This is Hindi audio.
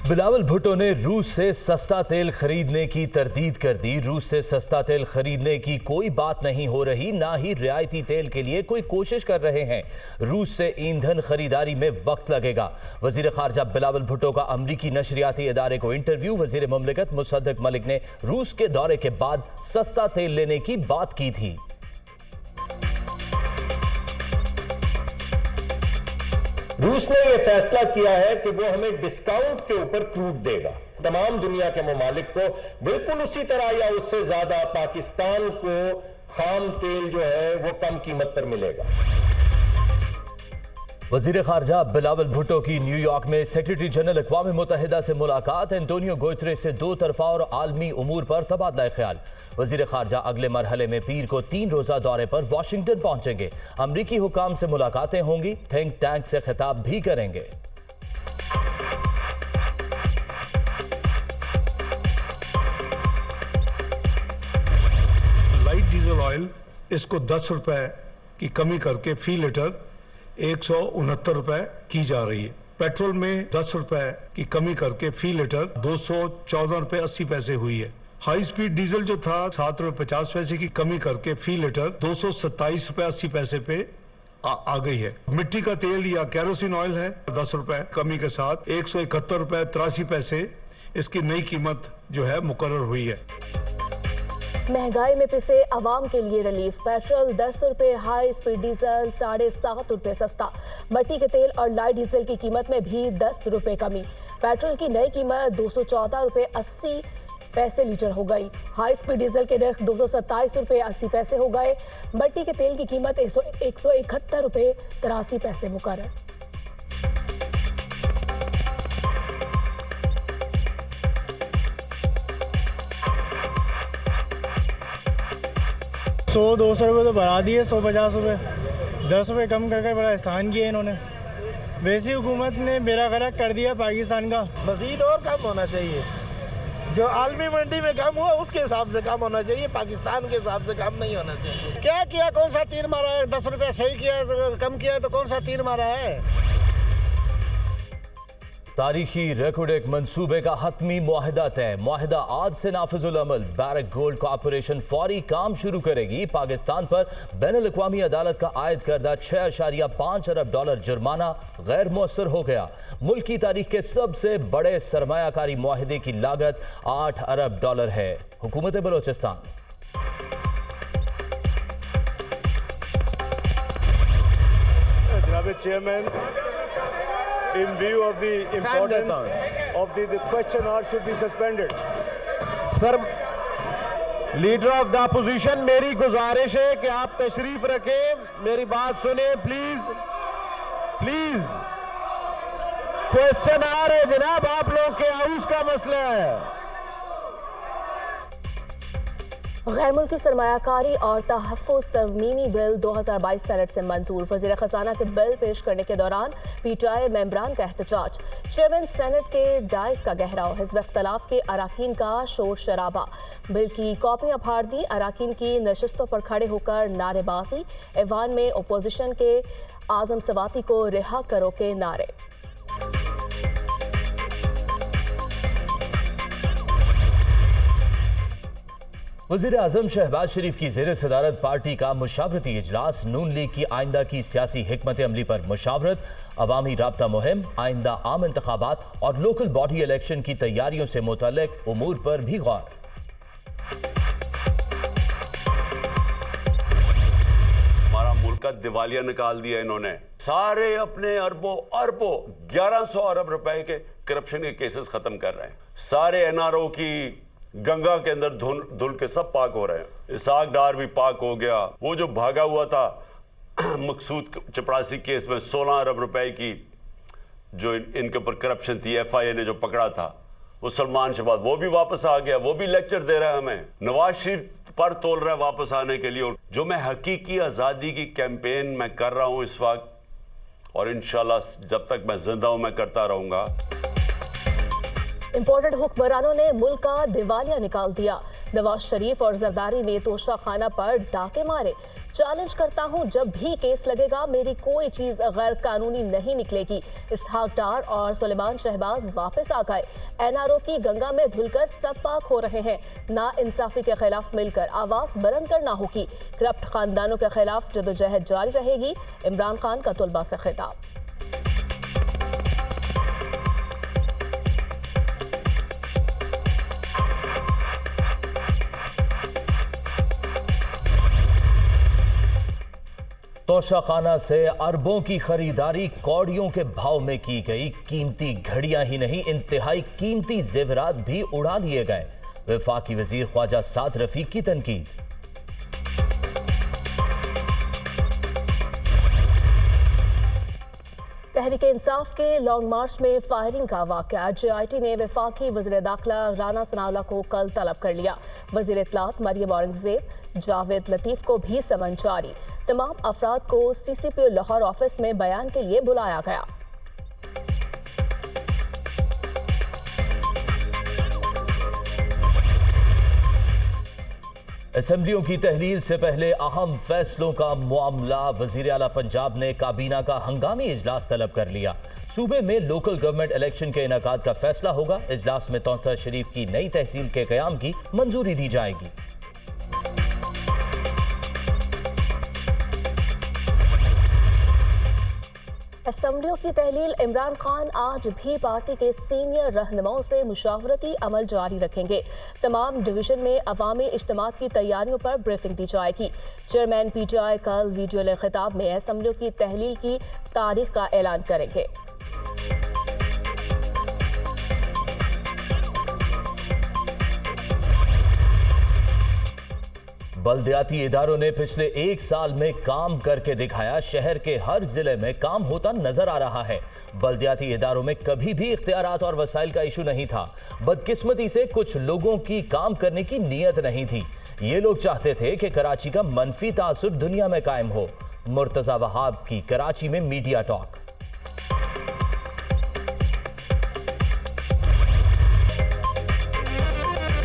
बिलावल भुट्टो ने रूस से सस्ता तेल खरीदने की तरदीद कर दी। रूस से सस्ता तेल खरीदने की कोई बात नहीं हो रही, ना ही रियायती तेल के लिए कोई कोशिश कर रहे हैं। रूस से ईंधन खरीदारी में वक्त लगेगा। वजीर खारजा बिलावल भुट्टो का अमरीकी नशरियाती इदारे को इंटरव्यू। वजीर मुमलिकत मुसद्दक मलिक ने रूस के दौरे के बाद सस्ता तेल लेने की बात की थी। रूस ने यह फैसला किया है कि वो हमें डिस्काउंट के ऊपर क्रूड देगा। तमाम दुनिया के ममालिक को बिल्कुल उसी तरह या उससे ज्यादा पाकिस्तान को खाम तेल जो है वो कम कीमत पर मिलेगा। वजीर खारजा बिलावल भुट्टो की न्यूयॉर्क में सेक्रेटरी जनरल अक़वाम मुत्तहिदा से मुलाकात। एंटोनियो गुतेरेस से दो तरफा और आलमी उमूर पर तबादला ख्याल। वजीर खारजा अगले मरहले में पीर को 3 रोजा दौरे पर वाशिंगटन पहुंचेंगे। अमरीकी हुकाम से मुलाकातें होंगी। थिंक टैंक से खिताब भी करेंगे। लाइट डीजल ऑयल इसको 10 रुपए की कमी करके फी लीटर 169 रुपए की जा रही है। पेट्रोल में 10 रुपए की कमी करके फी लीटर 214 रुपए 80 पैसे हुई है। हाई स्पीड डीजल जो था 7 रुपए 50 पैसे की कमी करके फी लीटर 227 रुपए 80 पैसे पे आ गई है। मिट्टी का तेल या केरोसिन ऑयल है 10 रुपए कमी के साथ 171 रुपए 83 पैसे इसकी नई कीमत जो है मुकर्रर हुई है। महंगाई में पिसे आवाम के लिए रिलीफ। पेट्रोल 10 रुपए, हाई स्पीड डीजल 7.5 रुपए सस्ता। मट्टी के तेल और लाइट डीजल की कीमत में भी 10 रुपए कमी। पेट्रोल की नई कीमत 214 रुपए 80 पैसे लीटर हो गई। हाई स्पीड डीजल के नर्ख 227 रुपए 80 पैसे हो गए। मट्टी के तेल की कीमत 171 रुपए 83 पैसे मुकर्रर। सौ 200 रुपये तो बढ़ा दिए, 150 रुपये, 10 रुपये कम कर बड़ा एहसान किया इन्होंने। वैसी हुकूमत ने बेड़ा गर्क कर दिया पाकिस्तान का। मज़ीद और कम होना चाहिए। जो आलमी मंडी में कम हुआ उसके हिसाब से कम होना चाहिए, पाकिस्तान के हिसाब से कम नहीं होना चाहिए। क्या किया, कौन सा तीर मारा है? 10 रुपया सही किया, कम किया तो कौन सा तीर मारा है? तारीखी रिकॉर्ड एक मंसूबे का हतमी मुआहिदा तय। मुआहिदा आज से नाफिजुल अमल। बैरक गोल्ड कॉर्पोरेशन फौरी काम शुरू करेगी। पाकिस्तान पर बैनुल अक़वामी अदालत का आयद करदा 6.5 अरब डॉलर जुर्माना गैर मुअस्सर हो गया। मुल्क की तारीख के सबसे बड़े सरमायाकारी मुआहिदे की लागत 8 अरब डॉलर है। हुकूमत Balochistan in view of the importance of the question hour should be suspended. Sir, leader of the opposition, मेरी गुजारिश है कि आप तशरीफ रखें, मेरी बात सुने प्लीज। प्लीज क्वेश्चन आ रहे जनाब, आप लोग के हाउस का मसला है। गैर मुल्की सरमायाकारी और तहफ़्फ़ुज़ तरमीमी बिल 2022 सेनेट से मंजूर। वज़ीर ख़ज़ाना के बिल पेश करने के दौरान PTI मेंबरान का एहतजाज। चेयरमैन सेनेट के डाइस का गहराव। हिज़्ब इख्तिलाफ के अराकीन का शोर शराबा। बिल की कॉपियां फाड़ दी। अराकीन की नशिस्तों पर खड़े होकर नारेबाजी। ऐवान में अपोजिशन के आज़म सवाती को रिहा करो के नारे। वज़ीर आज़म शहबाज शरीफ की ज़ेर सदारत पार्टी का मुशावरती इजलास। नून लीग की आइंदा की सियासी हिकमत अमली पर मुशावरत। अवामी राब्ता मुहिम, आइंदा आम इंतखाबात और लोकल बॉडी इलेक्शन की तैयारियों से मुतल्लिक उमूर पर भी गौर। हमारा मुल्क का दिवालिया निकाल दिया इन्होंने। सारे अपने अरबों 1100 अरब रुपए के करप्शन के केसेस खत्म कर रहे हैं। सारे NRO की गंगा के अंदर धुल के सब पाक हो रहे हैं। इसाक डार भी पाक हो गया। वो जो भागा हुआ था मकसूद चपरासी केस में 16 अरब रुपए की जो इनके ऊपर करप्शन थी, FIA ने जो पकड़ा था, वो सलमान शहबाज वो भी वापस आ गया। वो भी लेक्चर दे रहा है हमें। नवाज शरीफ पर तोल रहा है वापस आने के लिए। जो मैं हकीकी आजादी की कैंपेन मैं कर रहा हूं इस वक्त, और इंशाल्लाह जब तक मैं जिंदा हूं मैं करता रहूंगा। इंपोर्टेड हुक्मरानों ने मुल्क का दिवालिया निकाल दिया। नवाज शरीफ और जरदारी ने तोशा खाना पर डाके मारे। चैलेंज करता हूं, जब भी केस लगेगा मेरी कोई चीज गैर कानूनी नहीं निकलेगी। इसहाक डार और सुलेमान शहबाज वापस आ गए। एनआरओ की गंगा में धुलकर सब पाक हो रहे हैं। ना इंसाफी के खिलाफ मिलकर आवाज बुलंद करना होगी। करप्ट खानदानों के खिलाफ जदोजहद जारी रहेगी। इमरान खान का तलबा से खिताब। तोशाखाना से अरबों की खरीदारी कौड़ियों के भाव में की गई। कीमती घड़ियां ही नहीं, इंतहाई कीमती जेवरात भी उड़ा लिए गए। वफाकी वजीर ख्वाजा साद रफीक की तनकीद। तहरीक इंसाफ के लॉन्ग मार्च में फायरिंग का वाकया। JIT ने वफाकी वज़ीर दाखिला राना सनाउल्लाह को कल तलब कर लिया। वज़ीर इत्तलात मरियम औरंगजेब, जावेद लतीफ को भी समन जारी। तमाम अफराद को CCPO लाहौर ऑफिस में बयान के लिए बुलाया गया। असेंबलियों की तहलील से पहले अहम फैसलों का मामला। वजीर आला पंजाब ने काबीना का हंगामी इजलास तलब कर लिया। सूबे में लोकल गवर्नमेंट इलेक्शन के इनेकाद का फैसला होगा। इजलास में तौसा शरीफ की नई तहसील के कयाम की मंजूरी दी जाएगी। असेंबलियों की तहलील। इमरान खान आज भी पार्टी के सीनियर रहनुमाओं से मुशावरती अमल जारी रखेंगे। तमाम डिवीजन में अवामी इज्तिमा की तैयारियों पर ब्रीफिंग दी जाएगी। चेयरमैन PTI कल वीडियो खिताब में असेंबलियों की तहलील की तारीख का ऐलान करेंगे। बल्दियाती इदारों ने पिछले एक साल में काम करके दिखाया। शहर के हर जिले में काम होता नजर आ रहा है। बल्दियाती इदारों में कभी भी इख्तियारात और वसाइल का इशू नहीं था। बदकिस्मती से कुछ लोगों की काम करने की नीयत नहीं थी। ये लोग चाहते थे कि कराची का मनफी तासुर दुनिया में कायम हो। मुर्तजा वहाब की कराची में मीडिया टॉक।